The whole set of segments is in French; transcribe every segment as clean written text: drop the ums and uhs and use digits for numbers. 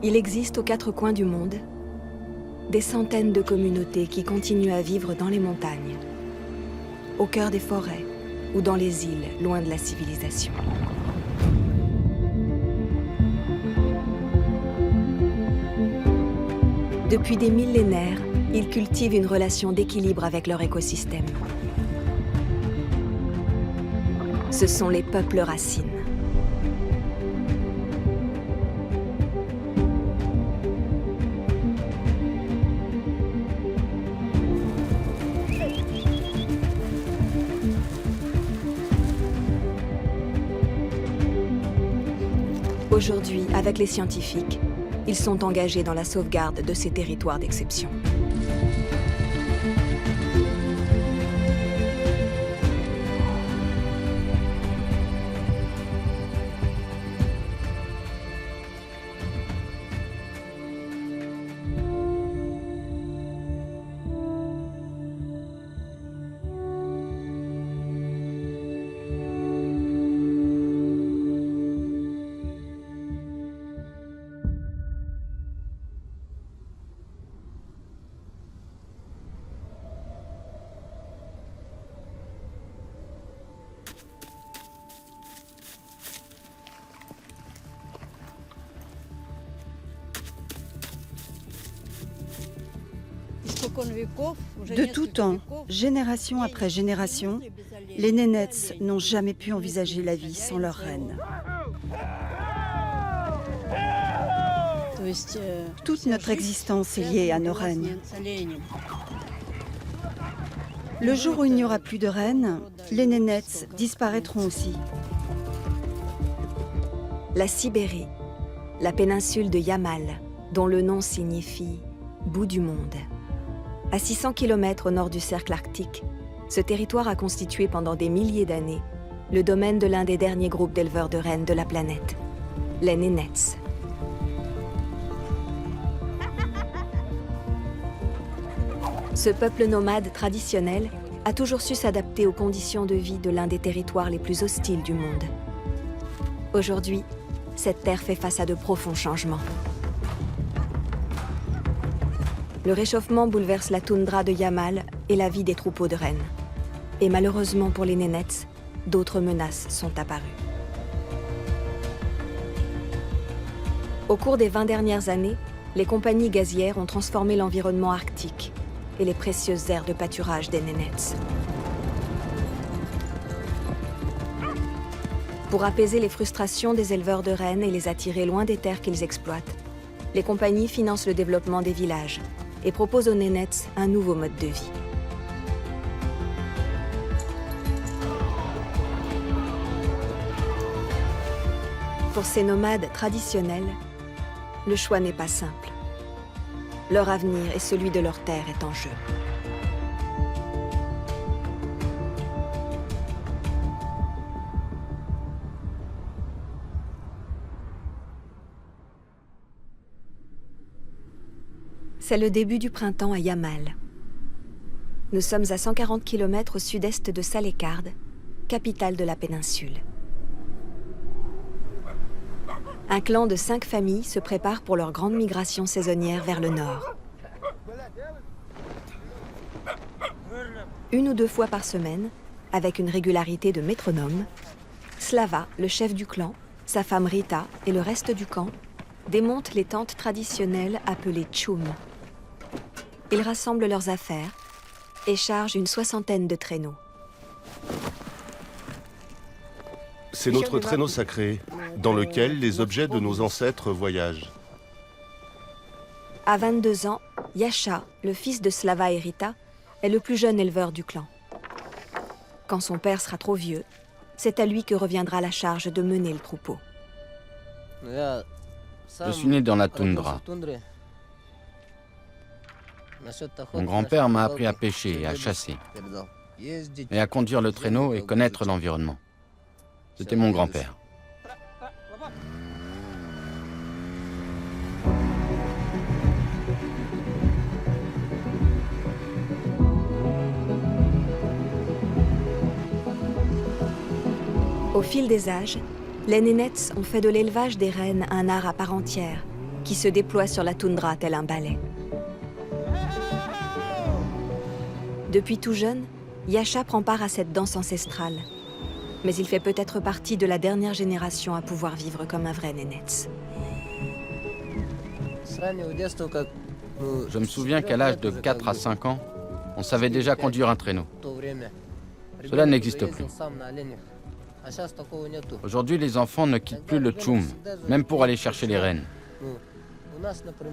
Il existe aux quatre coins du monde des centaines de communautés qui continuent à vivre dans les montagnes, au cœur des forêts ou dans les îles, loin de la civilisation. Depuis des millénaires, ils cultivent une relation d'équilibre avec leur écosystème. Ce sont les peuples racines. Aujourd'hui, avec les scientifiques, ils sont engagés dans la sauvegarde de ces territoires d'exception. De tout temps, génération après génération, les Nénètes n'ont jamais pu envisager la vie sans leur reine. Toute notre existence est liée à nos reines. Le jour où il n'y aura plus de reines, les Nénètes disparaîtront aussi. La Sibérie, la péninsule de Yamal, dont le nom signifie « bout du monde ». À 600 km au nord du cercle arctique, ce territoire a constitué pendant des milliers d'années le domaine de l'un des derniers groupes d'éleveurs de rennes de la planète, les Nénètes. Ce peuple nomade traditionnel a toujours su s'adapter aux conditions de vie de l'un des territoires les plus hostiles du monde. Aujourd'hui, cette terre fait face à de profonds changements. Le réchauffement bouleverse la toundra de Yamal et la vie des troupeaux de rennes. Et malheureusement pour les Nénètes, d'autres menaces sont apparues. Au cours des 20 dernières années, les compagnies gazières ont transformé l'environnement arctique et les précieuses aires de pâturage des Nénètes. Pour apaiser les frustrations des éleveurs de rennes et les attirer loin des terres qu'ils exploitent, les compagnies financent le développement des villages et proposent aux Nénètes un nouveau mode de vie. Pour ces nomades traditionnels, le choix n'est pas simple. Leur avenir et celui de leur terre est en jeu. C'est le début du printemps à Yamal. Nous sommes à 140 km au sud-est de Salekhard, capitale de la péninsule. Un clan de 5 familles se prépare pour leur grande migration saisonnière vers le nord. 1 ou 2 fois par semaine, avec une régularité de métronome, Slava, le chef du clan, sa femme Rita et le reste du camp démontent les tentes traditionnelles appelées tchoum. Ils rassemblent leurs affaires et chargent une 60aine de traîneaux. C'est notre traîneau sacré, dans lequel les objets de nos ancêtres voyagent. À 22 ans, Yasha, le fils de Slava et Rita, est le plus jeune éleveur du clan. Quand son père sera trop vieux, c'est à lui que reviendra la charge de mener le troupeau. Je suis né dans la toundra. Mon grand-père m'a appris à pêcher et à chasser, et à conduire le traîneau et connaître l'environnement. C'était mon grand-père. Au fil des âges, les Nénètes ont fait de l'élevage des rennes un art à part entière qui se déploie sur la toundra tel un balai. Depuis tout jeune, Yasha prend part à cette danse ancestrale. Mais il fait peut-être partie de la dernière génération à pouvoir vivre comme un vrai Nenets. Je me souviens qu'à l'âge de 4 à 5 ans, on savait déjà conduire un traîneau. Cela n'existe plus. Aujourd'hui, les enfants ne quittent plus le tchoum, même pour aller chercher les rennes.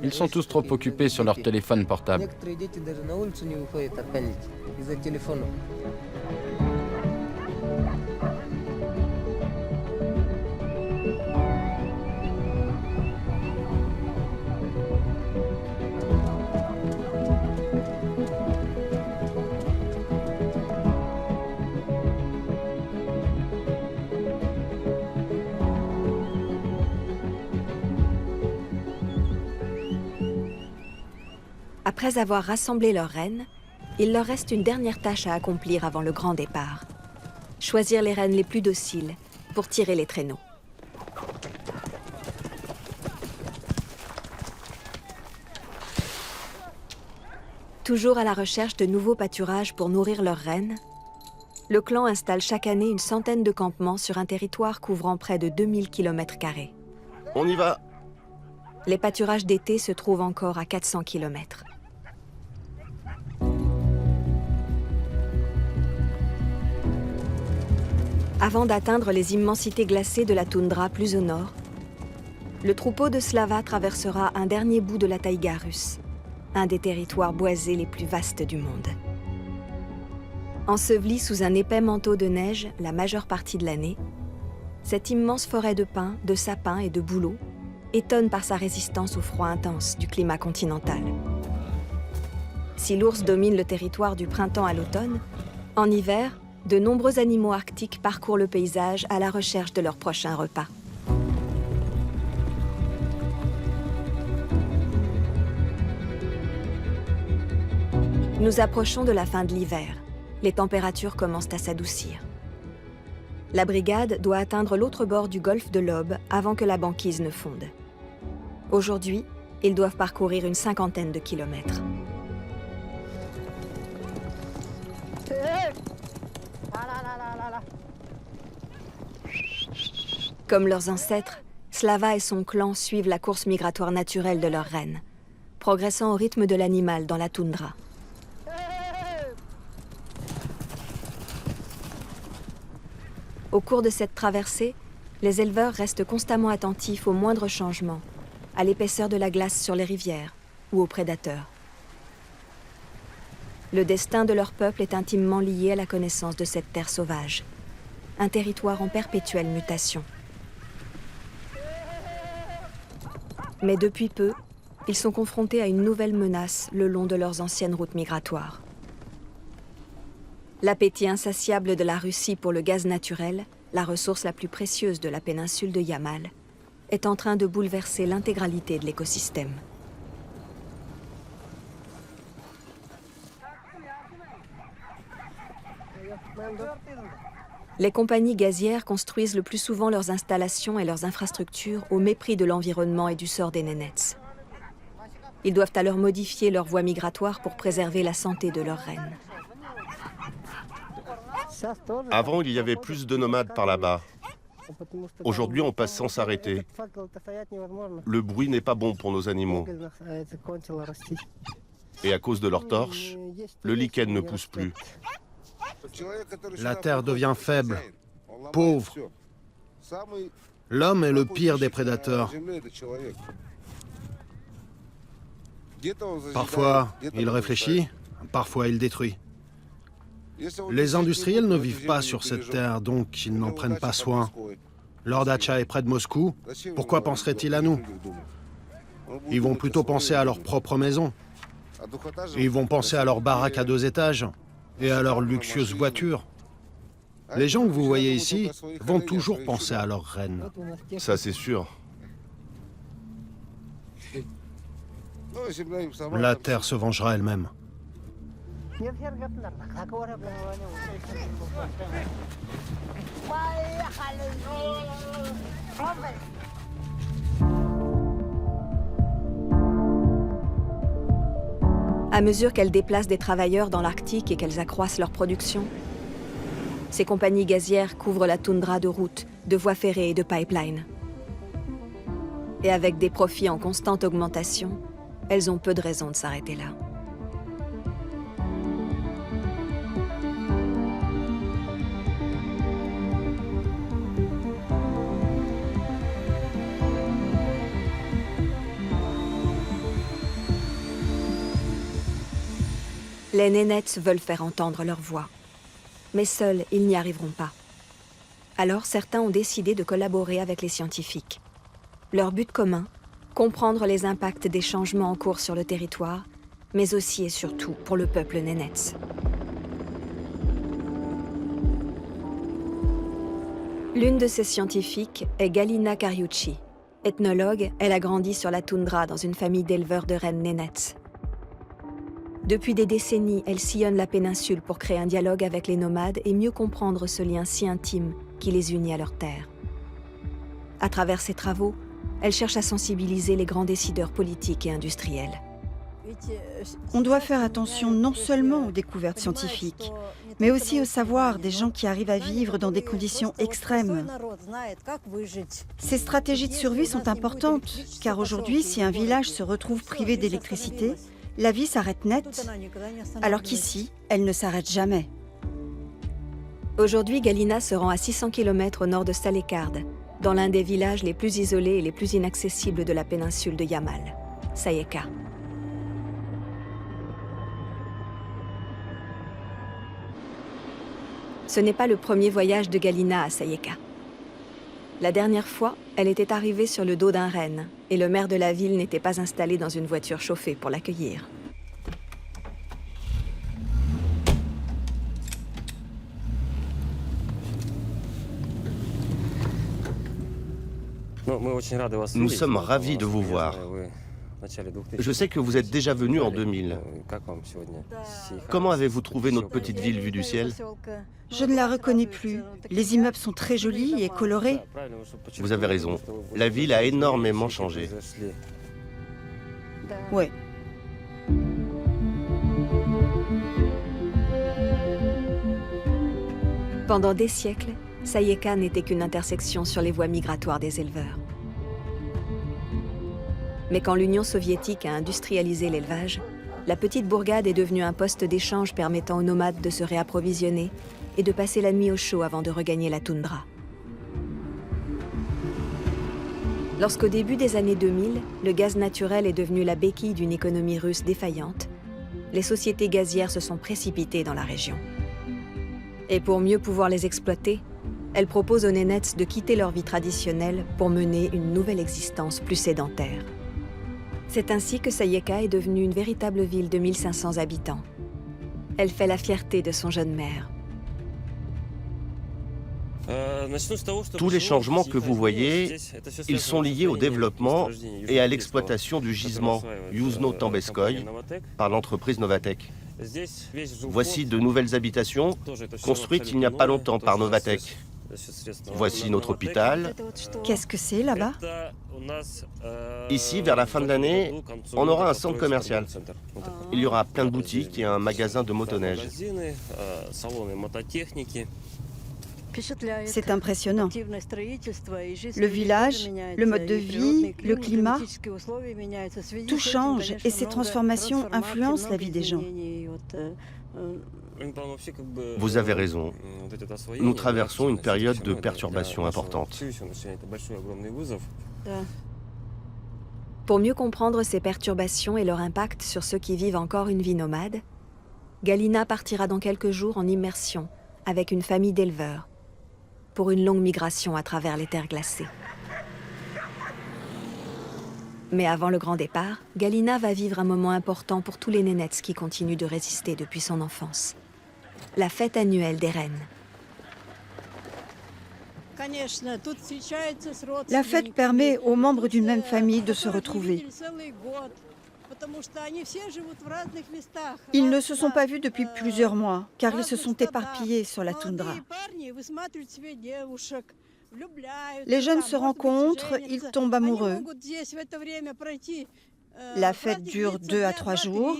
Ils sont tous trop occupés sur leur téléphone portable. Après avoir rassemblé leurs rennes, il leur reste une dernière tâche à accomplir avant le grand départ. Choisir les rennes les plus dociles pour tirer les traîneaux. Toujours à la recherche de nouveaux pâturages pour nourrir leurs rennes, le clan installe chaque année une centaine de campements sur un territoire couvrant près de 2000 km². On y va. Les pâturages d'été se trouvent encore à 400 km. Avant d'atteindre les immensités glacées de la toundra plus au nord, le troupeau de Slava traversera un dernier bout de la taïga russe, un des territoires boisés les plus vastes du monde. Ensevelie sous un épais manteau de neige la majeure partie de l'année, cette immense forêt de pins, de sapins et de bouleaux étonne par sa résistance au froid intense du climat continental. Si l'ours domine le territoire du printemps à l'automne, en hiver, de nombreux animaux arctiques parcourent le paysage à la recherche de leur prochain repas. Nous approchons de la fin de l'hiver. Les températures commencent à s'adoucir. La brigade doit atteindre l'autre bord du golfe de l'Aube avant que la banquise ne fonde. Aujourd'hui, ils doivent parcourir une 50aine de kilomètres. Comme leurs ancêtres, Slava et son clan suivent la course migratoire naturelle de leurs rennes, progressant au rythme de l'animal dans la toundra. Au cours de cette traversée, les éleveurs restent constamment attentifs aux moindres changements, à l'épaisseur de la glace sur les rivières ou aux prédateurs. Le destin de leur peuple est intimement lié à la connaissance de cette terre sauvage, un territoire en perpétuelle mutation. Mais depuis peu, ils sont confrontés à une nouvelle menace le long de leurs anciennes routes migratoires. L'appétit insatiable de la Russie pour le gaz naturel, la ressource la plus précieuse de la péninsule de Yamal, est en train de bouleverser l'intégralité de l'écosystème. Les compagnies gazières construisent le plus souvent leurs installations et leurs infrastructures au mépris de l'environnement et du sort des Nenets. Ils doivent alors modifier leurs voies migratoires pour préserver la santé de leurs rennes. Avant, il y avait plus de nomades par là-bas. Aujourd'hui, on passe sans s'arrêter. Le bruit n'est pas bon pour nos animaux. Et à cause de leurs torches, le lichen ne pousse plus. La terre devient faible, pauvre. L'homme est le pire des prédateurs. Parfois, il réfléchit, parfois il détruit. Les industriels ne vivent pas sur cette terre, donc ils n'en prennent pas soin. Leur dacha est près de Moscou, pourquoi penseraient-ils à nous? Ils vont plutôt penser à leur propre maison. Ils vont penser à leur baraque à 2 étages et à leur luxueuse voiture. Les gens que vous voyez ici vont toujours penser à leurs rennes. Ça, c'est sûr. La terre se vengera elle-même. À mesure qu'elles déplacent des travailleurs dans l'Arctique et qu'elles accroissent leur production, ces compagnies gazières couvrent la toundra de routes, de voies ferrées et de pipelines. Et avec des profits en constante augmentation, elles ont peu de raisons de s'arrêter là. Les Nénètes veulent faire entendre leur voix. Mais seuls, ils n'y arriveront pas. Alors, certains ont décidé de collaborer avec les scientifiques. Leur but commun, comprendre les impacts des changements en cours sur le territoire, mais aussi et surtout pour le peuple Nénètes. L'une de ces scientifiques est Galina Kariuchi. Ethnologue, elle a grandi sur la toundra dans une famille d'éleveurs de rennes Nénètes. Depuis des décennies, elle sillonne la péninsule pour créer un dialogue avec les nomades et mieux comprendre ce lien si intime qui les unit à leur terre. À travers ses travaux, elle cherche à sensibiliser les grands décideurs politiques et industriels. On doit faire attention non seulement aux découvertes scientifiques, mais aussi au savoir des gens qui arrivent à vivre dans des conditions extrêmes. Ces stratégies de survie sont importantes, car aujourd'hui, si un village se retrouve privé d'électricité, la vie s'arrête net, alors qu'ici, elle ne s'arrête jamais. Aujourd'hui, Galina se rend à 600 km au nord de Salekhard, dans l'un des villages les plus isolés et les plus inaccessibles de la péninsule de Yamal, Sayeka. Ce n'est pas le premier voyage de Galina à Sayeka. La dernière fois, elle était arrivée sur le dos d'un renne, et le maire de la ville n'était pas installé dans une voiture chauffée pour l'accueillir. Nous sommes ravis de vous voir. Je sais que vous êtes déjà venu en 2000. Comment avez-vous trouvé notre petite ville vue du ciel? Je ne la reconnais plus. Les immeubles sont très jolis et colorés. Vous avez raison. La ville a énormément changé. Ouais. Pendant des siècles, Sayeka n'était qu'une intersection sur les voies migratoires des éleveurs. Mais quand l'Union soviétique a industrialisé l'élevage, la petite bourgade est devenue un poste d'échange permettant aux nomades de se réapprovisionner et de passer la nuit au chaud avant de regagner la toundra. Lorsqu'au début des années 2000, le gaz naturel est devenu la béquille d'une économie russe défaillante, les sociétés gazières se sont précipitées dans la région. Et pour mieux pouvoir les exploiter, elles proposent aux Nénètes de quitter leur vie traditionnelle pour mener une nouvelle existence plus sédentaire. C'est ainsi que Sayeka est devenue une véritable ville de 1500 habitants. Elle fait la fierté de son jeune maire. Tous les changements que vous voyez, ils sont liés au développement et à l'exploitation du gisement Yuzhno-Tambeskoï par l'entreprise Novatek. Voici de nouvelles habitations construites il n'y a pas longtemps par Novatek. Voici notre hôpital. Qu'est-ce que c'est là-bas? Ici, vers la fin de l'année, on aura un centre commercial. Il y aura plein de boutiques et un magasin de motoneige. C'est impressionnant. Le village, le mode de vie, le climat, tout change et ces transformations influencent la vie des gens. Vous avez raison. Nous traversons une période de perturbation importante. Pour mieux comprendre ces perturbations et leur impact sur ceux qui vivent encore une vie nomade, Galina partira dans quelques jours en immersion avec une famille d'éleveurs pour une longue migration à travers les terres glacées. Mais avant le grand départ, Galina va vivre un moment important pour tous les Nénètes qui continuent de résister depuis son enfance. La fête annuelle des rennes. La fête permet aux membres d'une même famille de se retrouver. Ils ne se sont pas vus depuis plusieurs mois, car ils se sont éparpillés sur la toundra. Les jeunes se rencontrent, ils tombent amoureux. La fête dure 2 à 3 jours.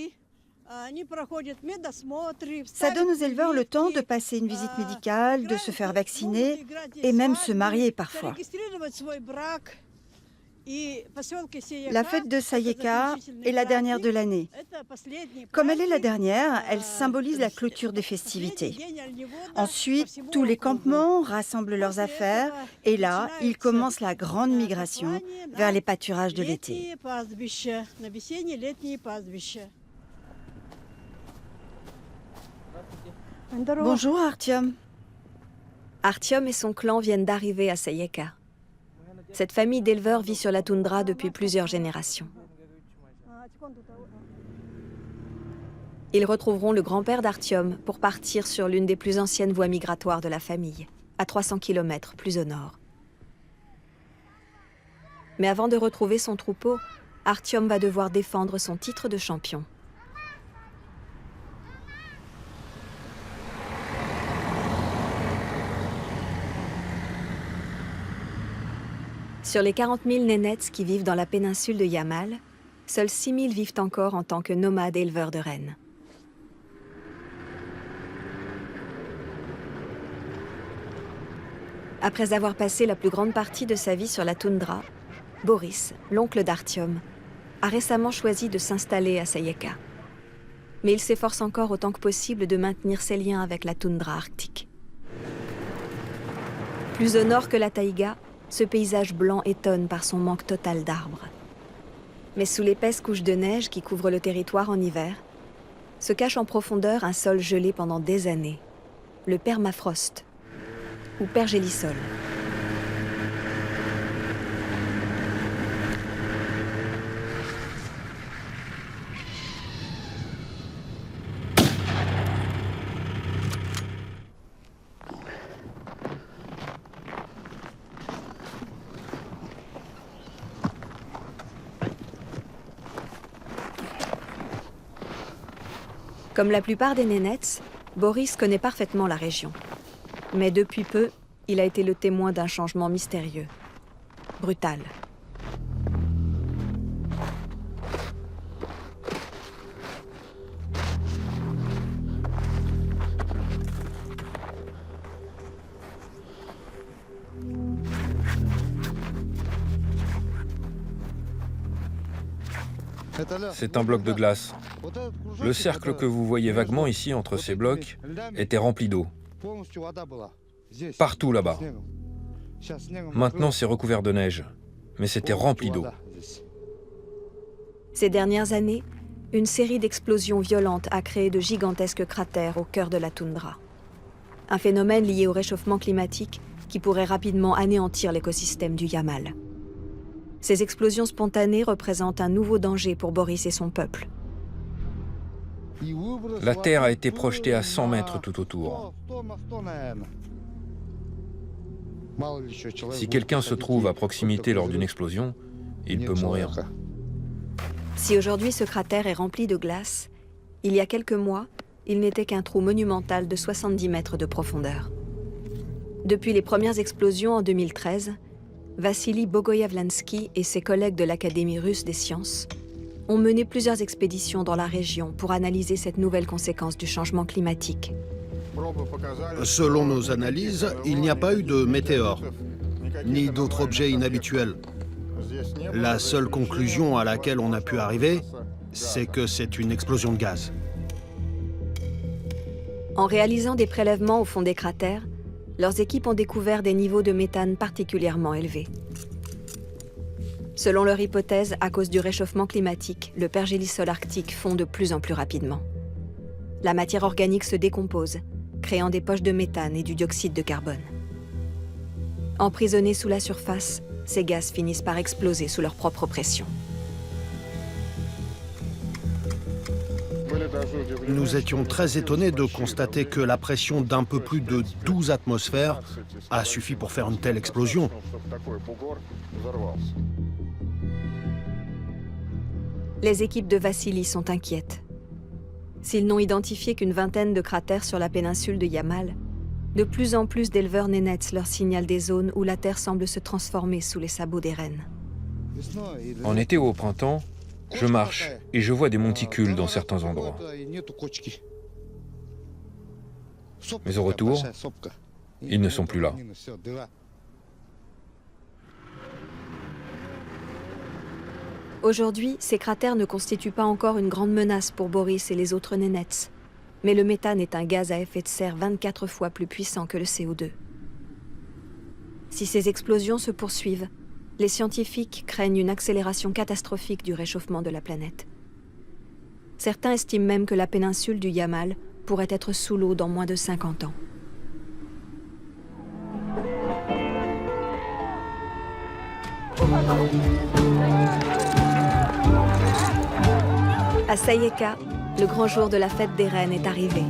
Ça donne aux éleveurs le temps de passer une visite médicale, de se faire vacciner et même se marier parfois. La fête de Sayeka est la dernière de l'année. Comme elle est la dernière, elle symbolise la clôture des festivités. Ensuite, tous les campements rassemblent leurs affaires et là, ils commencent la grande migration vers les pâturages de l'été. Bonjour Artyom. Artyom et son clan viennent d'arriver à Sayeka. Cette famille d'éleveurs vit sur la toundra depuis plusieurs générations. Ils retrouveront le grand-père d'Artyom pour partir sur l'une des plus anciennes voies migratoires de la famille, à 300 km plus au nord. Mais avant de retrouver son troupeau, Artyom va devoir défendre son titre de champion. Sur les 40 000 Nénets qui vivent dans la péninsule de Yamal, seuls 6 000 vivent encore en tant que nomades éleveurs de rennes. Après avoir passé la plus grande partie de sa vie sur la toundra, Boris, l'oncle d'Artyom, a récemment choisi de s'installer à Sayeka. Mais il s'efforce encore autant que possible de maintenir ses liens avec la toundra arctique. Plus au nord que la taïga, ce paysage blanc étonne par son manque total d'arbres. Mais sous l'épaisse couche de neige qui couvre le territoire en hiver, se cache en profondeur un sol gelé pendant des années, le permafrost, ou pergélisol. Comme la plupart des Nénets, Boris connaît parfaitement la région. Mais depuis peu, il a été le témoin d'un changement mystérieux, brutal. C'est un bloc de glace. Le cercle que vous voyez vaguement ici entre ces blocs était rempli d'eau. Partout là-bas. Maintenant, c'est recouvert de neige, mais c'était rempli d'eau. Ces dernières années, une série d'explosions violentes a créé de gigantesques cratères au cœur de la toundra. Un phénomène lié au réchauffement climatique qui pourrait rapidement anéantir l'écosystème du Yamal. Ces explosions spontanées représentent un nouveau danger pour Boris et son peuple. La terre a été projetée à 100 mètres tout autour. Si quelqu'un se trouve à proximité lors d'une explosion, il peut mourir. Si aujourd'hui ce cratère est rempli de glace, il y a quelques mois, il n'était qu'un trou monumental de 70 mètres de profondeur. Depuis les premières explosions en 2013, Vassili Bogoyavlansky et ses collègues de l'Académie russe des sciences ont mené plusieurs expéditions dans la région pour analyser cette nouvelle conséquence du changement climatique. Selon nos analyses, il n'y a pas eu de météores, ni d'autres objets inhabituels. La seule conclusion à laquelle on a pu arriver, c'est que c'est une explosion de gaz. En réalisant des prélèvements au fond des cratères, leurs équipes ont découvert des niveaux de méthane particulièrement élevés. Selon leur hypothèse, à cause du réchauffement climatique, le pergélisol arctique fond de plus en plus rapidement. La matière organique se décompose, créant des poches de méthane et du dioxyde de carbone. Emprisonnés sous la surface, ces gaz finissent par exploser sous leur propre pression. Nous étions très étonnés de constater que la pression d'un peu plus de 12 atmosphères a suffi pour faire une telle explosion. Les équipes de Vassili sont inquiètes. S'ils n'ont identifié qu'une vingtaine de cratères sur la péninsule de Yamal, de plus en plus d'éleveurs nénets leur signalent des zones où la terre semble se transformer sous les sabots des rennes. En été ou au printemps, Je marche et je vois des monticules dans certains endroits. Mais au retour, ils ne sont plus là. Aujourd'hui, ces cratères ne constituent pas encore une grande menace pour Boris et les autres nénètes. Mais le méthane est un gaz à effet de serre 24 fois plus puissant que le CO2. Si ces explosions se poursuivent, les scientifiques craignent une accélération catastrophique du réchauffement de la planète. Certains estiment même que la péninsule du Yamal pourrait être sous l'eau dans moins de 50 ans. À Sayeka, le grand jour de la fête des reines est arrivé.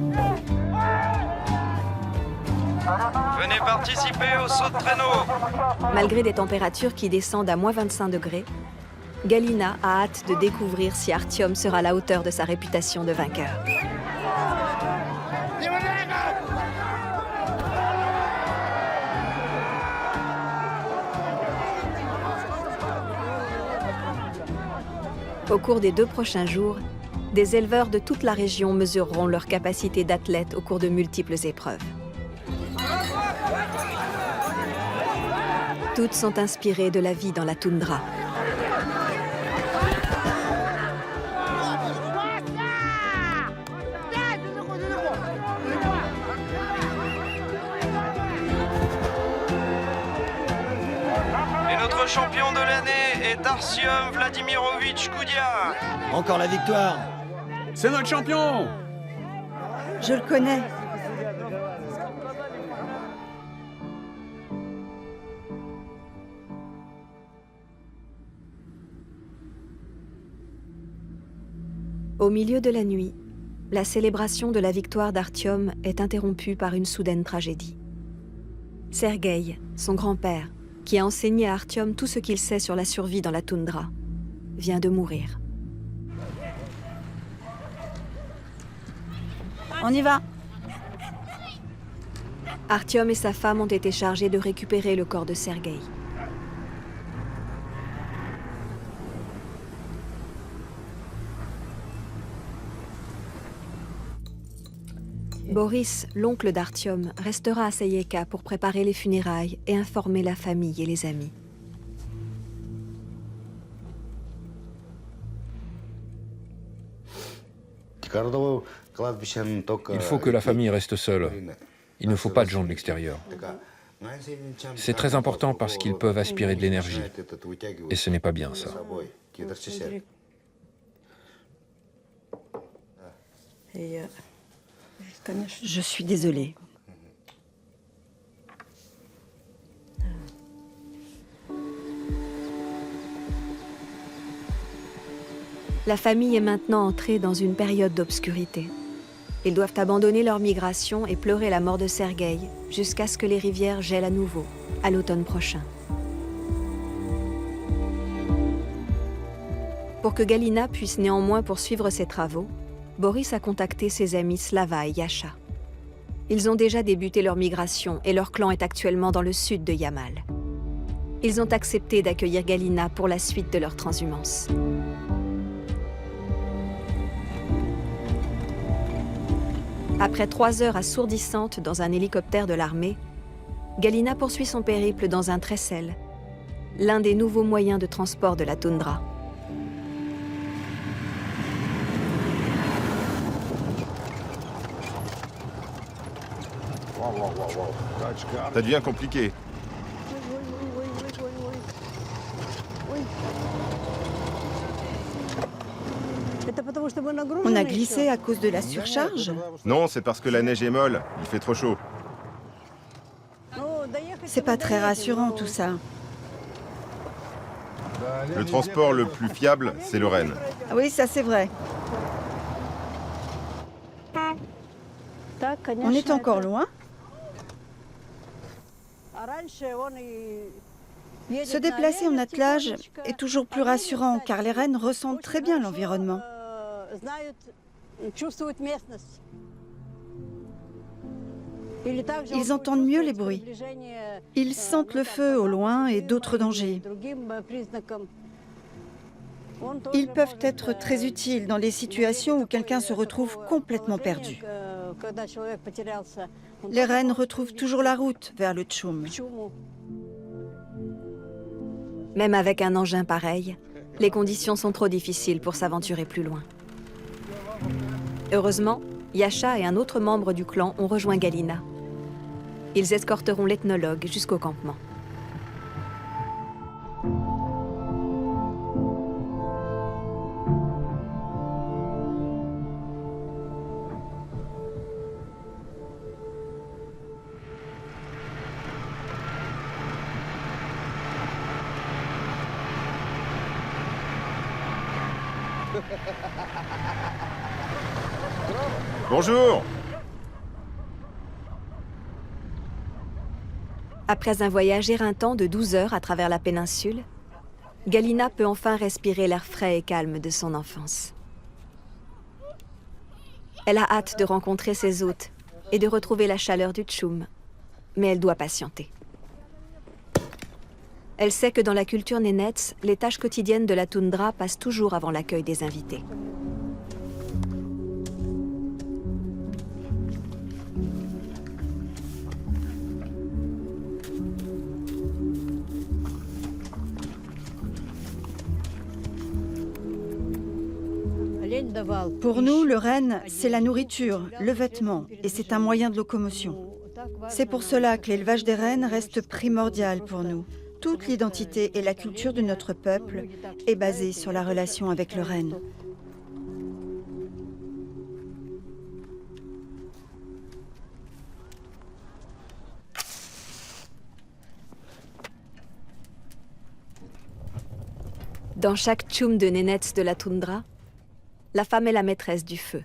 Venez participer au saut de traîneau. Malgré des températures qui descendent à moins 25 degrés, Galina a hâte de découvrir si Artyom sera à la hauteur de sa réputation de vainqueur. Au cours des 2 prochains jours, des éleveurs de toute la région mesureront leur capacité d'athlète au cours de multiples épreuves. Toutes sont inspirées de la vie dans la toundra. Et notre champion de l'année est Artyom Vladimirovitch Goudia. Encore la victoire. C'est notre champion! Je le connais. Au milieu de la nuit, la célébration de la victoire d'Artyom est interrompue par une soudaine tragédie. Sergueï, son grand-père, qui a enseigné à Artyom tout ce qu'il sait sur la survie dans la toundra, vient de mourir. On y va. Artyom et sa femme ont été chargés de récupérer le corps de Sergueï. Boris, l'oncle d'Artyom, restera à Sayeka pour préparer les funérailles et informer la famille et les amis. Il faut que la famille reste seule. Il ne faut pas de gens de l'extérieur. C'est très important parce qu'ils peuvent aspirer de l'énergie. Et ce n'est pas bien, ça. Je suis désolée. La famille est maintenant entrée dans une période d'obscurité. Ils doivent abandonner leur migration et pleurer la mort de Sergueï jusqu'à ce que les rivières gèlent à nouveau, à l'automne prochain. Pour que Galina puisse néanmoins poursuivre ses travaux, Boris a contacté ses amis Slava et Yasha. Ils ont déjà débuté leur migration et leur clan est actuellement dans le sud de Yamal. Ils ont accepté d'accueillir Galina pour la suite de leur transhumance. Après 3 heures assourdissantes dans un hélicoptère de l'armée, Galina poursuit son périple dans un tressel, l'un des nouveaux moyens de transport de la toundra. Ça devient compliqué. On a glissé à cause de la surcharge? Non, c'est parce que la neige est molle. Il fait trop chaud. C'est pas très rassurant tout ça. Le transport le plus fiable, c'est le renne. Ah oui, ça c'est vrai. On est encore loin? Se déplacer en attelage est toujours plus rassurant car les rennes ressentent très bien l'environnement. Ils entendent mieux les bruits. Ils sentent le feu au loin et d'autres dangers. Ils peuvent être très utiles dans des situations où quelqu'un se retrouve complètement perdu. Les rennes retrouvent toujours la route vers le tchoum. Même avec un engin pareil, les conditions sont trop difficiles pour s'aventurer plus loin. Heureusement, Yasha et un autre membre du clan ont rejoint Galina. Ils escorteront l'ethnologue jusqu'au campement. Bonjour! Après un voyage éreintant de 12 heures à travers la péninsule, Galina peut enfin respirer l'air frais et calme de son enfance. Elle a hâte de rencontrer ses hôtes et de retrouver la chaleur du tchoum, mais elle doit patienter. Elle sait que dans la culture nénètse, les tâches quotidiennes de la toundra passent toujours avant l'accueil des invités. Pour nous, le renne, c'est la nourriture, le vêtement, et c'est un moyen de locomotion. C'est pour cela que l'élevage des rennes reste primordial pour nous. Toute l'identité et la culture de notre peuple est basée sur la relation avec le renne. Dans chaque tchoum de nénètse de la toundra, la femme est la maîtresse du feu.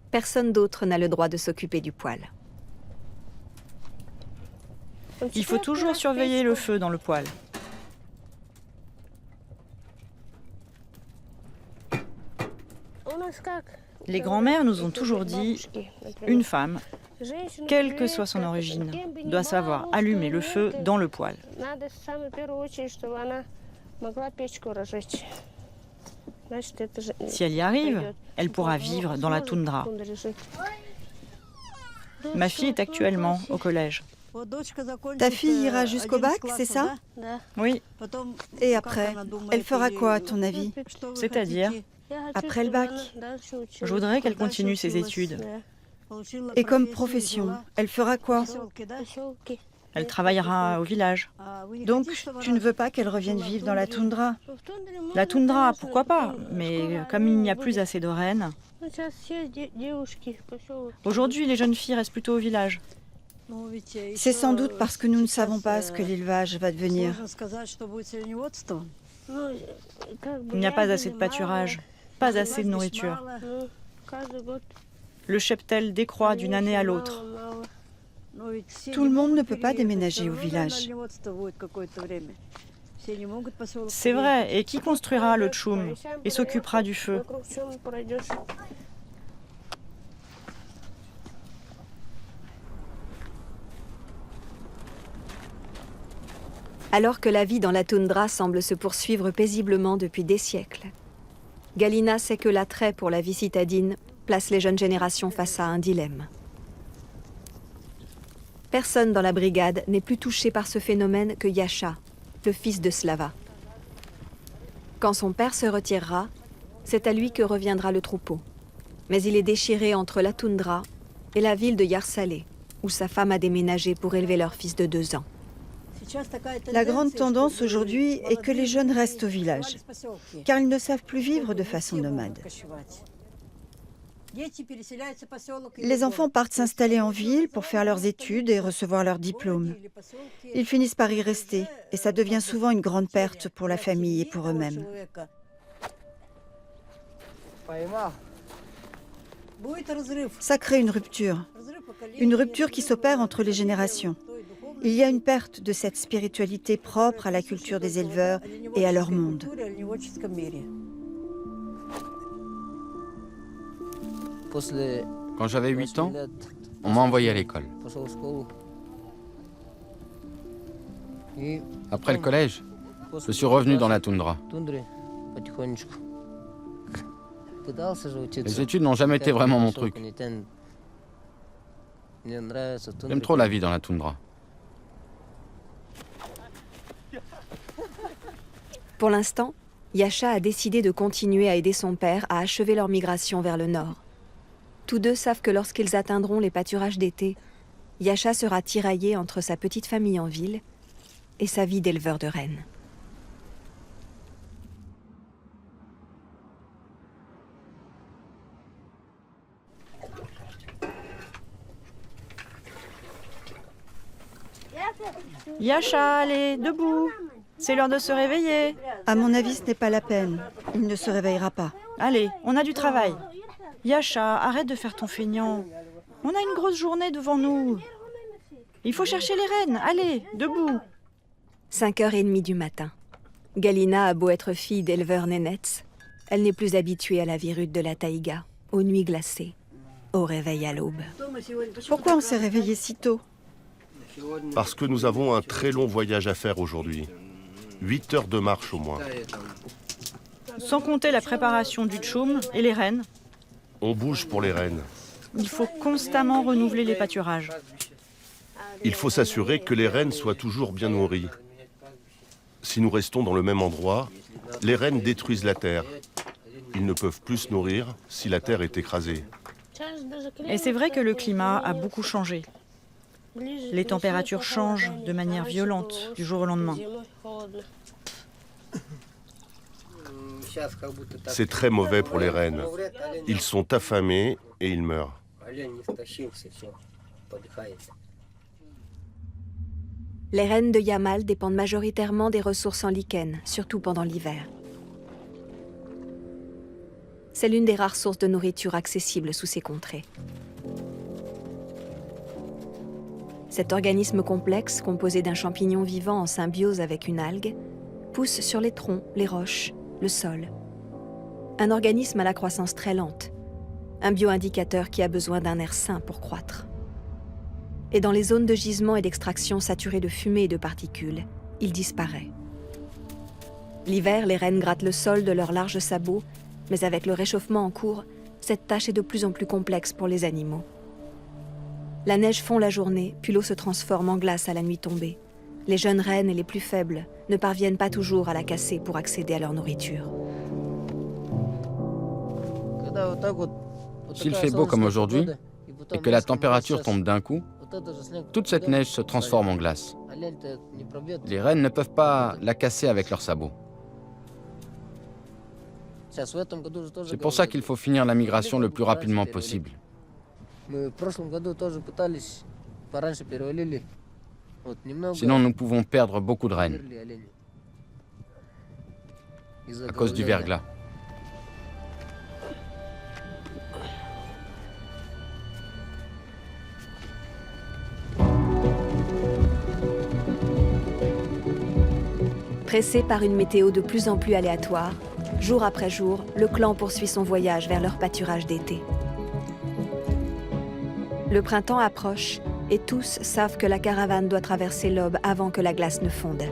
Personne d'autre n'a le droit de s'occuper du poêle. Il faut toujours surveiller le feu dans le poêle. Les grands-mères nous ont toujours dit, une femme, quelle que soit son origine, doit savoir allumer le feu dans le poêle. Si elle y arrive, elle pourra vivre dans la toundra. Ma fille est actuellement au collège. Ta fille ira jusqu'au bac, c'est ça? Oui. Et après, elle fera quoi, à ton avis? C'est-à-dire? Après le bac? Je voudrais qu'elle continue ses études. Et comme profession, elle fera quoi? Elle travaillera au village. Donc, tu ne veux pas qu'elle revienne vivre dans la toundra? La toundra, pourquoi pas? Mais comme il n'y a plus assez de rennes... Aujourd'hui, les jeunes filles restent plutôt au village. C'est sans doute parce que nous ne savons pas ce que l'élevage va devenir. Il n'y a pas assez de pâturage, pas assez de nourriture. Le cheptel décroît d'une année à l'autre. Tout le monde ne peut pas déménager au village. C'est vrai, et qui construira le tchoum et s'occupera du feu? Alors que la vie dans la toundra semble se poursuivre paisiblement depuis des siècles, Galina sait que l'attrait pour la vie citadine place les jeunes générations face à un dilemme. Personne dans la brigade n'est plus touché par ce phénomène que Yasha, le fils de Slava. Quand son père se retirera, c'est à lui que reviendra le troupeau. Mais il est déchiré entre la toundra et la ville de Yarsalé, où sa femme a déménagé pour élever leur fils de 2 ans. La grande tendance aujourd'hui est que les jeunes restent au village, car ils ne savent plus vivre de façon nomade. Les enfants partent s'installer en ville pour faire leurs études et recevoir leur diplôme. Ils finissent par y rester, et ça devient souvent une grande perte pour la famille et pour eux-mêmes. Ça crée une rupture qui s'opère entre les générations. Il y a une perte de cette spiritualité propre à la culture des éleveurs et à leur monde. Quand j'avais 8 ans, on m'a envoyé à l'école. Après le collège, je suis revenu dans la toundra. Les études n'ont jamais été vraiment mon truc. J'aime trop la vie dans la toundra. Pour l'instant, Yasha a décidé de continuer à aider son père à achever leur migration vers le nord. Tous deux savent que lorsqu'ils atteindront les pâturages d'été, Yasha sera tiraillé entre sa petite famille en ville et sa vie d'éleveur de rennes. Yasha, allez, debout. C'est l'heure de se réveiller. À mon avis, ce n'est pas la peine. Il ne se réveillera pas. Allez, on a du travail. Yasha, arrête de faire ton feignant. On a une grosse journée devant nous. Il faut chercher les rennes. Allez, debout. 5h30 du matin. Galina a beau être fille d'éleveur nénètse, elle n'est plus habituée à la vie rude de la taïga, aux nuits glacées, au réveil à l'aube. Pourquoi on s'est réveillé si tôt? Parce que nous avons un très long voyage à faire aujourd'hui. 8 heures de marche au moins. Sans compter la préparation du tchoum et les rennes, On bouge pour les rennes. il faut constamment renouveler les pâturages. Il faut s'assurer que les rennes soient toujours bien nourries. Si nous restons dans le même endroit, les rennes détruisent la terre. Ils ne peuvent plus se nourrir si la terre est écrasée. Et c'est vrai que le climat a beaucoup changé. Les températures changent de manière violente du jour au lendemain. C'est très mauvais pour les rennes. Ils sont affamés et ils meurent. Les rennes de Yamal dépendent majoritairement des ressources en lichen, surtout pendant l'hiver. C'est l'une des rares sources de nourriture accessibles sous ces contrées. Cet organisme complexe, composé d'un champignon vivant en symbiose avec une algue, pousse sur les troncs, les roches, le sol. Un organisme à la croissance très lente, un bioindicateur qui a besoin d'un air sain pour croître. Et dans les zones de gisement et d'extraction saturées de fumée et de particules, il disparaît. L'hiver, les rennes grattent le sol de leurs larges sabots, mais avec le réchauffement en cours, cette tâche est de plus en plus complexe pour les animaux. La neige fond la journée, puis l'eau se transforme en glace à la nuit tombée. Les jeunes rennes et les plus faibles ne parviennent pas toujours à la casser pour accéder à leur nourriture. S'il fait beau comme aujourd'hui, et que la température tombe d'un coup, toute cette neige se transforme en glace. Les rennes ne peuvent pas la casser avec leurs sabots. C'est pour ça qu'il faut finir la migration le plus rapidement possible. Sinon, nous pouvons perdre beaucoup de rennes à cause du verglas. Pressé par une météo de plus en plus aléatoire, jour après jour, le clan poursuit son voyage vers leur pâturage d'été. Le printemps approche et tous savent que la caravane doit traverser l'Aube avant que la glace ne fonde.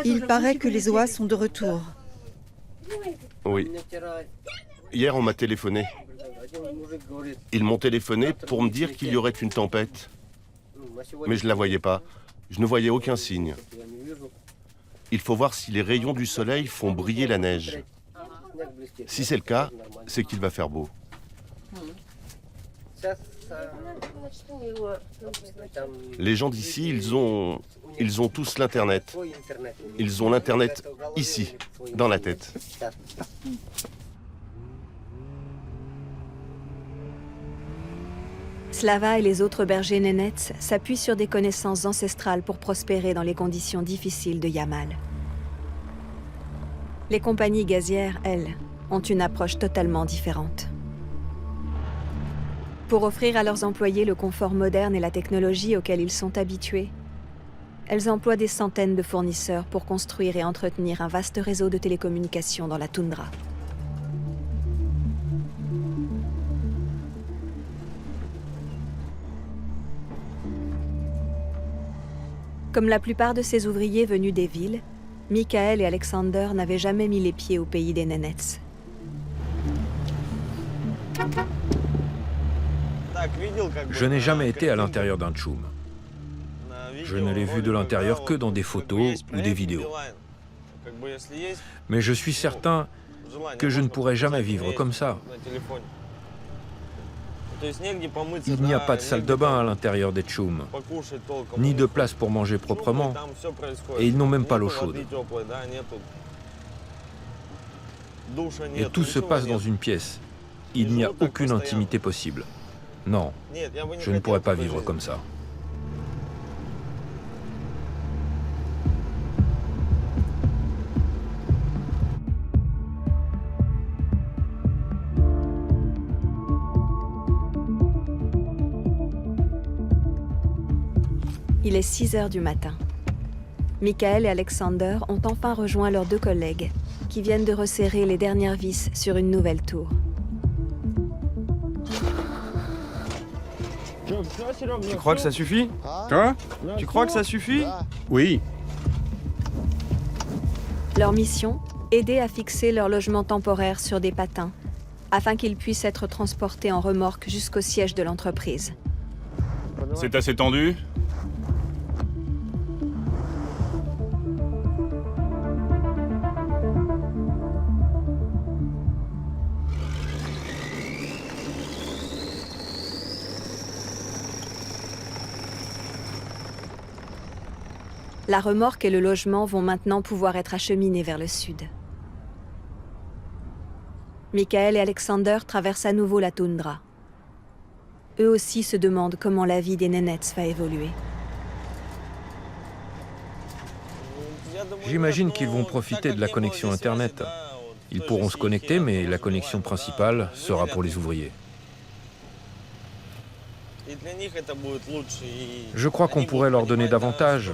Il paraît que les oies sont de retour. Oui. Hier, on m'a téléphoné. Ils m'ont téléphoné pour me dire qu'il y aurait une tempête. Mais je ne la voyais pas. Je ne voyais aucun signe. Il faut voir si les rayons du soleil font briller la neige. Si c'est le cas, c'est qu'il va faire beau. Les gens d'ici, ils ont tous l'Internet. Ils ont l'Internet ici, dans la tête. Slava et les autres bergers nénètses s'appuient sur des connaissances ancestrales pour prospérer dans les conditions difficiles de Yamal. Les compagnies gazières, elles, ont une approche totalement différente. Pour offrir à leurs employés le confort moderne et la technologie auxquels ils sont habitués, elles emploient des centaines de fournisseurs pour construire et entretenir un vaste réseau de télécommunications dans la toundra. Comme la plupart de ces ouvriers venus des villes, Michael et Alexander n'avaient jamais mis les pieds au pays des Nenets. Je n'ai jamais été à l'intérieur d'un tchoum. Je ne l'ai vu de l'intérieur que dans des photos ou des vidéos. Mais je suis certain que je ne pourrai jamais vivre comme ça. Il n'y a pas de salle de bain à l'intérieur des tchoums, ni de place pour manger proprement, et ils n'ont même pas l'eau chaude. Et tout se passe dans une pièce. Il n'y a aucune intimité possible. Non, je ne pourrais pas vivre comme ça. Il est 6 heures du matin. Michael et Alexander ont enfin rejoint leurs 2 collègues, qui viennent de resserrer les dernières vis sur une nouvelle tour. Tu crois que ça suffit? Quoi? Tu crois que ça suffit? Oui. Leur mission, aider à fixer leur logement temporaire sur des patins, afin qu'ils puissent être transportés en remorque jusqu'au siège de l'entreprise. C'est assez tendu? La remorque et le logement vont maintenant pouvoir être acheminés vers le sud. Michael et Alexander traversent à nouveau la toundra. Eux aussi se demandent comment la vie des Nenets va évoluer. J'imagine qu'ils vont profiter de la connexion Internet. Ils pourront se connecter, mais la connexion principale sera pour les ouvriers. Je crois qu'on pourrait leur donner davantage,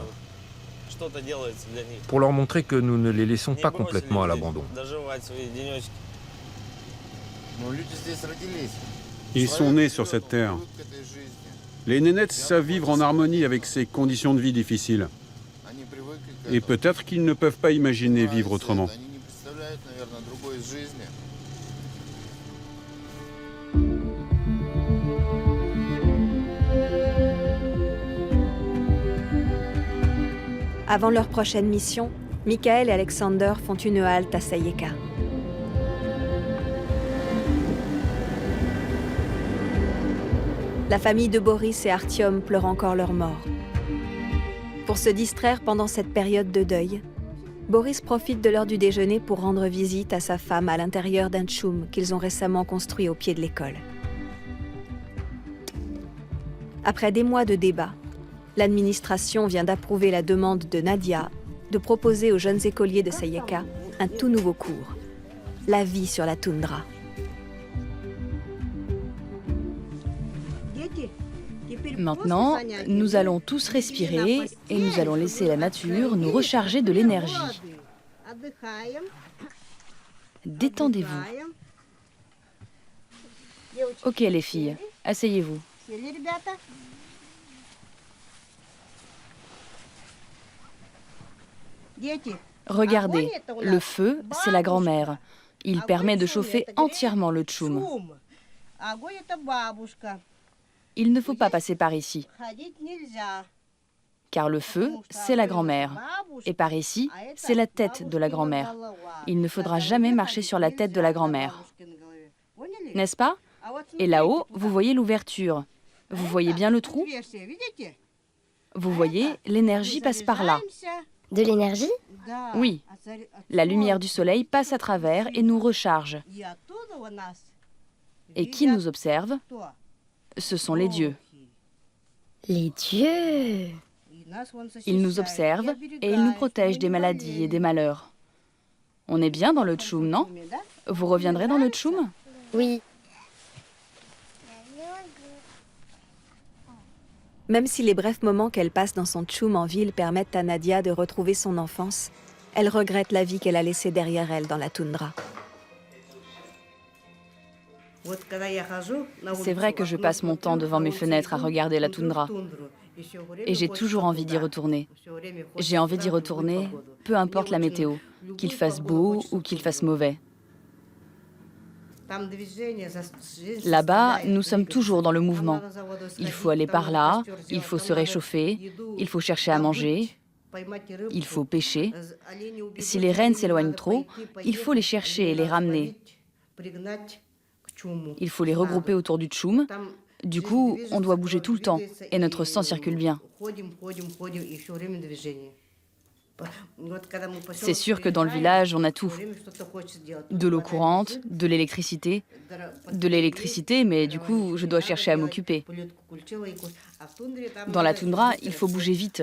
pour leur montrer que nous ne les laissons pas complètement à l'abandon. Ils sont nés sur cette terre. Les Nenets savent vivre en harmonie avec ces conditions de vie difficiles. Et peut-être qu'ils ne peuvent pas imaginer vivre autrement. Avant leur prochaine mission, Michael et Alexander font une halte à Sayeka. La famille de Boris et Artyom pleure encore leur mort. Pour se distraire pendant cette période de deuil, Boris profite de l'heure du déjeuner pour rendre visite à sa femme à l'intérieur d'un tchoum qu'ils ont récemment construit au pied de l'école. Après des mois de débats, l'administration vient d'approuver la demande de Nadia de proposer aux jeunes écoliers de Sayeka un tout nouveau cours, la vie sur la toundra. Maintenant, nous allons tous respirer et nous allons laisser la nature nous recharger de l'énergie. Détendez-vous. Ok les filles, asseyez-vous. Regardez, le feu, c'est la grand-mère. Il permet de chauffer entièrement le tchoum. Il ne faut pas passer par ici, car le feu, c'est la grand-mère. Et par ici, c'est la tête de la grand-mère. Il ne faudra jamais marcher sur la tête de la grand-mère. N'est-ce pas? Et là-haut, vous voyez l'ouverture. Vous voyez bien le trou? Vous voyez, l'énergie passe par là. De l'énergie? Oui. La lumière du soleil passe à travers et nous recharge. Et qui nous observe? Ce sont les dieux. Les dieux? Ils nous observent et ils nous protègent des maladies et des malheurs. On est bien dans le tchoum, non? Vous reviendrez dans le tchoum? Oui. Même si les brefs moments qu'elle passe dans son tchoum en ville permettent à Nadia de retrouver son enfance, elle regrette la vie qu'elle a laissée derrière elle dans la toundra. C'est vrai que je passe mon temps devant mes fenêtres à regarder la toundra. Et j'ai toujours envie d'y retourner. J'ai envie d'y retourner, peu importe la météo, qu'il fasse beau ou qu'il fasse mauvais. Là-bas, nous sommes toujours dans le mouvement. Il faut aller par là, il faut se réchauffer, il faut chercher à manger, il faut pêcher. Si les rennes s'éloignent trop, il faut les chercher et les ramener. Il faut les regrouper autour du tchoum. Du coup, on doit bouger tout le temps et notre sang circule bien. C'est sûr que dans le village, on a tout. De l'eau courante, de l'électricité. De l'électricité, mais du coup, je dois chercher à m'occuper. Dans la toundra, il faut bouger vite.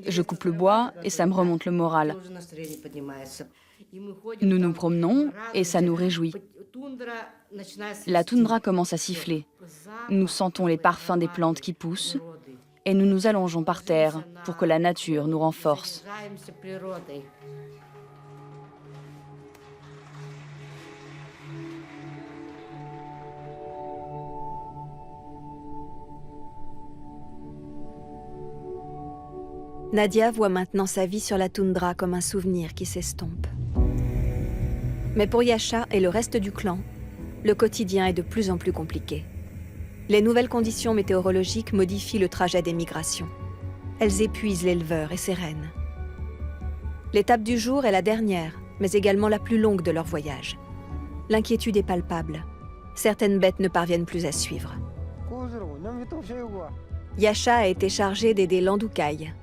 Je coupe le bois et ça me remonte le moral. Nous nous promenons et ça nous réjouit. La toundra commence à siffler. Nous sentons les parfums des plantes qui poussent et nous nous allongeons par terre pour que la nature nous renforce. Nadia voit maintenant sa vie sur la toundra comme un souvenir qui s'estompe. Mais pour Yasha et le reste du clan, le quotidien est de plus en plus compliqué. Les nouvelles conditions météorologiques modifient le trajet des migrations. Elles épuisent l'éleveur et ses rennes. L'étape du jour est la dernière, mais également la plus longue de leur voyage. L'inquiétude est palpable. Certaines bêtes ne parviennent plus à suivre. Yasha a été chargé d'aider Landoukaï.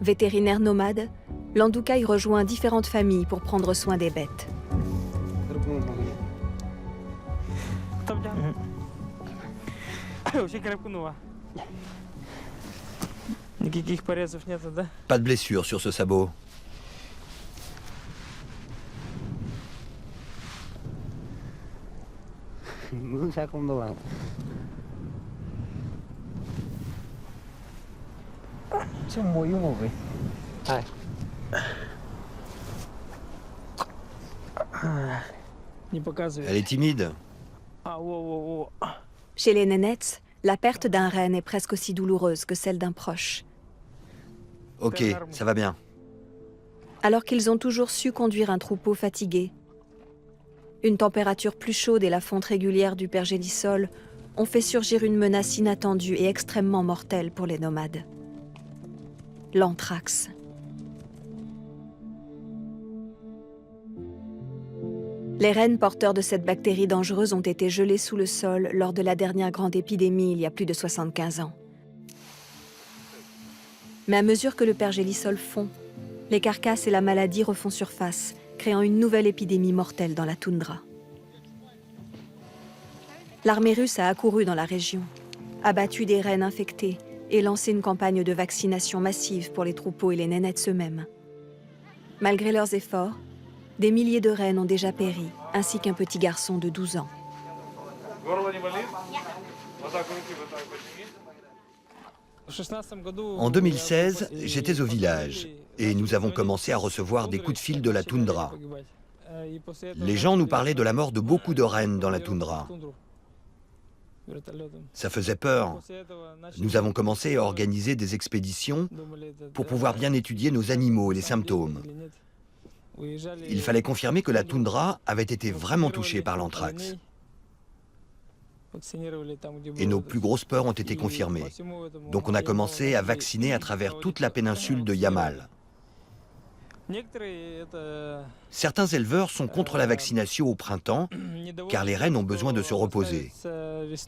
Vétérinaire nomade, Landoukaï rejoint différentes familles pour prendre soin des bêtes. Pas de blessure sur ce sabot. Elle est timide. Chez les nénètes, la perte d'un renne est presque aussi douloureuse que celle d'un proche. Ok, ça va bien. Alors qu'ils ont toujours su conduire un troupeau fatigué, une température plus chaude et la fonte régulière du pergélisol ont fait surgir une menace inattendue et extrêmement mortelle pour les nomades. L'anthrax. Les rennes porteurs de cette bactérie dangereuse ont été gelés sous le sol lors de la dernière grande épidémie il y a plus de 75 ans. Mais à mesure que le pergélisol fond, les carcasses et la maladie refont surface, créant une nouvelle épidémie mortelle dans la toundra. L'armée russe a accouru dans la région, abattu des rennes infectés et lancé une campagne de vaccination massive pour les troupeaux et les nénètes eux-mêmes. Malgré leurs efforts, des milliers de rennes ont déjà péri, ainsi qu'un petit garçon de 12 ans. En 2016, j'étais au village et nous avons commencé à recevoir des coups de fil de la toundra. Les gens nous parlaient de la mort de beaucoup de rennes dans la toundra. Ça faisait peur. Nous avons commencé à organiser des expéditions pour pouvoir bien étudier nos animaux et les symptômes. Il fallait confirmer que la toundra avait été vraiment touchée par l'anthrax. Et nos plus grosses peurs ont été confirmées. Donc on a commencé à vacciner à travers toute la péninsule de Yamal. Certains éleveurs sont contre la vaccination au printemps, car les rennes ont besoin de se reposer. Ils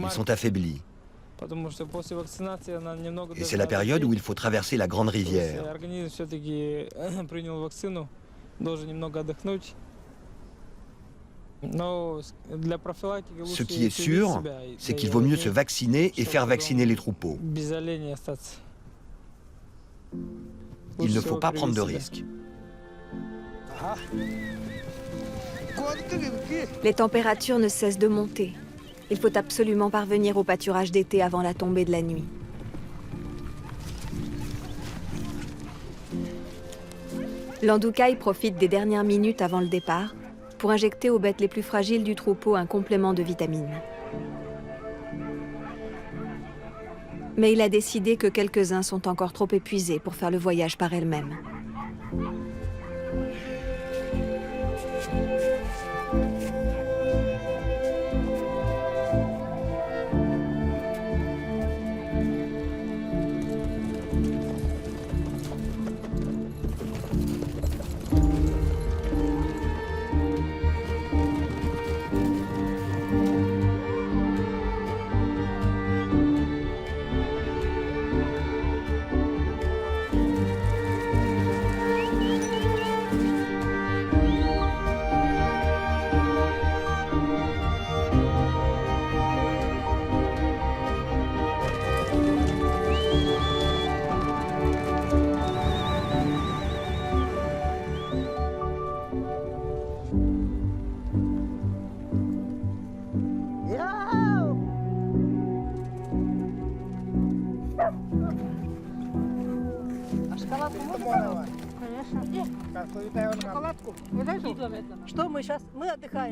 sont affaiblis. Et c'est la période où il faut traverser la grande rivière. Ce qui est sûr, c'est qu'il vaut mieux se vacciner et faire vacciner les troupeaux. Il ne faut pas prendre de risques. Les températures ne cessent de monter. Il faut absolument parvenir au pâturage d'été avant la tombée de la nuit. L'Andoukaï profite des dernières minutes avant le départ pour injecter aux bêtes les plus fragiles du troupeau un complément de vitamines. Mais il a décidé que quelques-uns sont encore trop épuisés pour faire le voyage par elles-mêmes.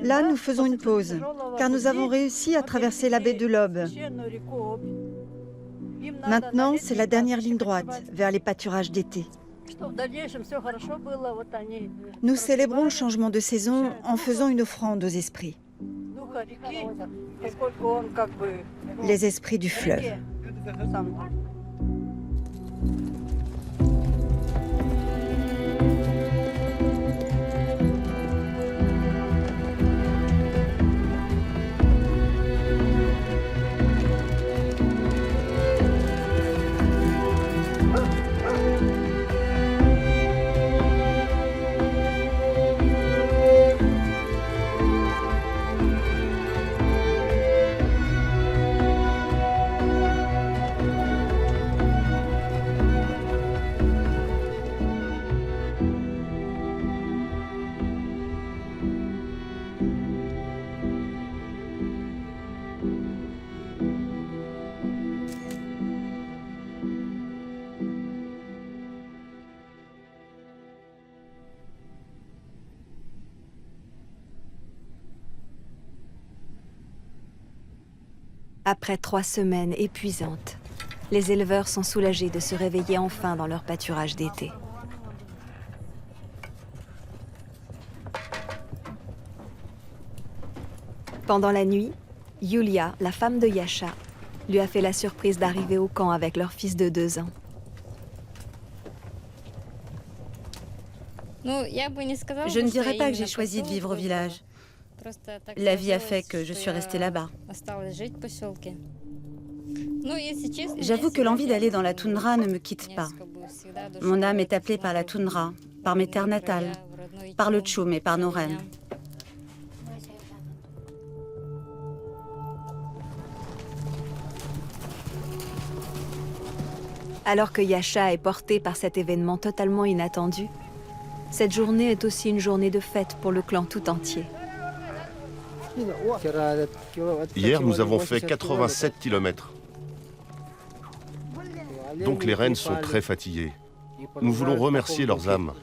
Là, nous faisons une pause, car nous avons réussi à traverser la baie de l'Aube. Maintenant, c'est la dernière ligne droite, vers les pâturages d'été. Nous célébrons le changement de saison en faisant une offrande aux esprits. Les esprits du fleuve. Après 3 semaines épuisantes, les éleveurs sont soulagés de se réveiller enfin dans leur pâturage d'été. Pendant la nuit, Yulia, la femme de Yasha, lui a fait la surprise d'arriver au camp avec leur fils de 2 ans. Je ne dirais pas que j'ai choisi de vivre au village. La vie a fait que je suis restée là-bas. J'avoue que l'envie d'aller dans la toundra ne me quitte pas. Mon âme est appelée par la toundra, par mes terres natales, par le tchoum et par nos reines. Alors que Yasha est porté par cet événement totalement inattendu, cette journée est aussi une journée de fête pour le clan tout entier. Hier, nous avons fait 87 km. Donc les rennes sont très fatiguées. Nous voulons remercier leurs âmes.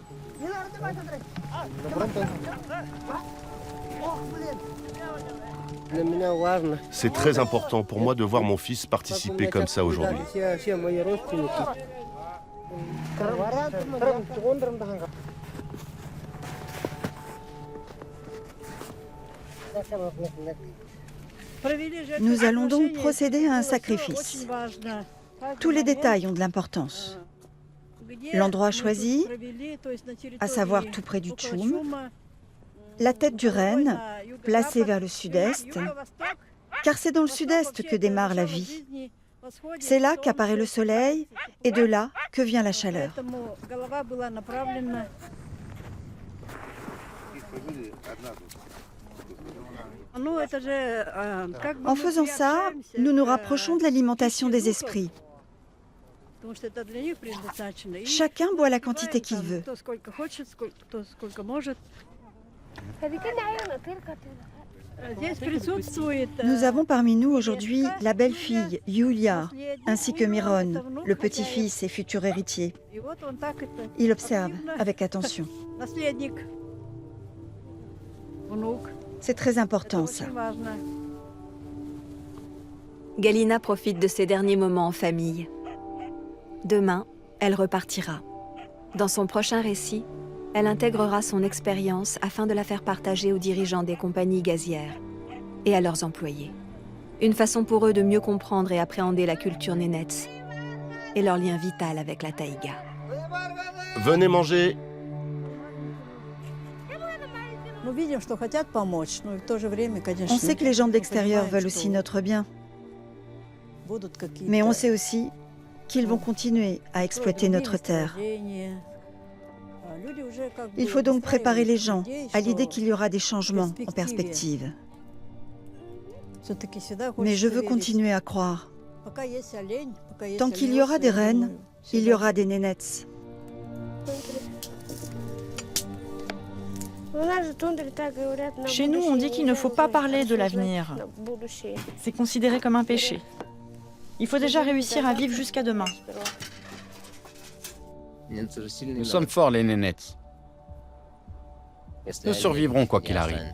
C'est très important pour moi de voir mon fils participer comme ça aujourd'hui. Nous allons donc procéder à un sacrifice. Tous les détails ont de l'importance. L'endroit choisi, à savoir tout près du tchoum, la tête du renne, placée vers le sud-est, car c'est dans le sud-est que démarre la vie. C'est là qu'apparaît le soleil et de là que vient la chaleur. En faisant ça, nous nous rapprochons de l'alimentation des esprits. Chacun boit la quantité qu'il veut. Nous avons parmi nous aujourd'hui la belle-fille, Yulia, ainsi que Miron, le petit-fils et futur héritier. Il observe avec attention. C'est très important, ça. Galina profite de ces derniers moments en famille. Demain, elle repartira. Dans son prochain récit, elle intégrera son expérience afin de la faire partager aux dirigeants des compagnies gazières et à leurs employés. Une façon pour eux de mieux comprendre et appréhender la culture nénètse et leur lien vital avec la taïga. Venez manger. On sait que les gens de l'extérieur veulent aussi notre bien. Mais on sait aussi qu'ils vont continuer à exploiter notre terre. Il faut donc préparer les gens à l'idée qu'il y aura des changements en perspective. Mais je veux continuer à croire. Tant qu'il y aura des rennes, il y aura des nénètses. Chez nous, on dit qu'il ne faut pas parler de l'avenir. C'est considéré comme un péché. Il faut déjà réussir à vivre jusqu'à demain. Nous sommes forts, les Nénètes. Nous survivrons quoi qu'il arrive.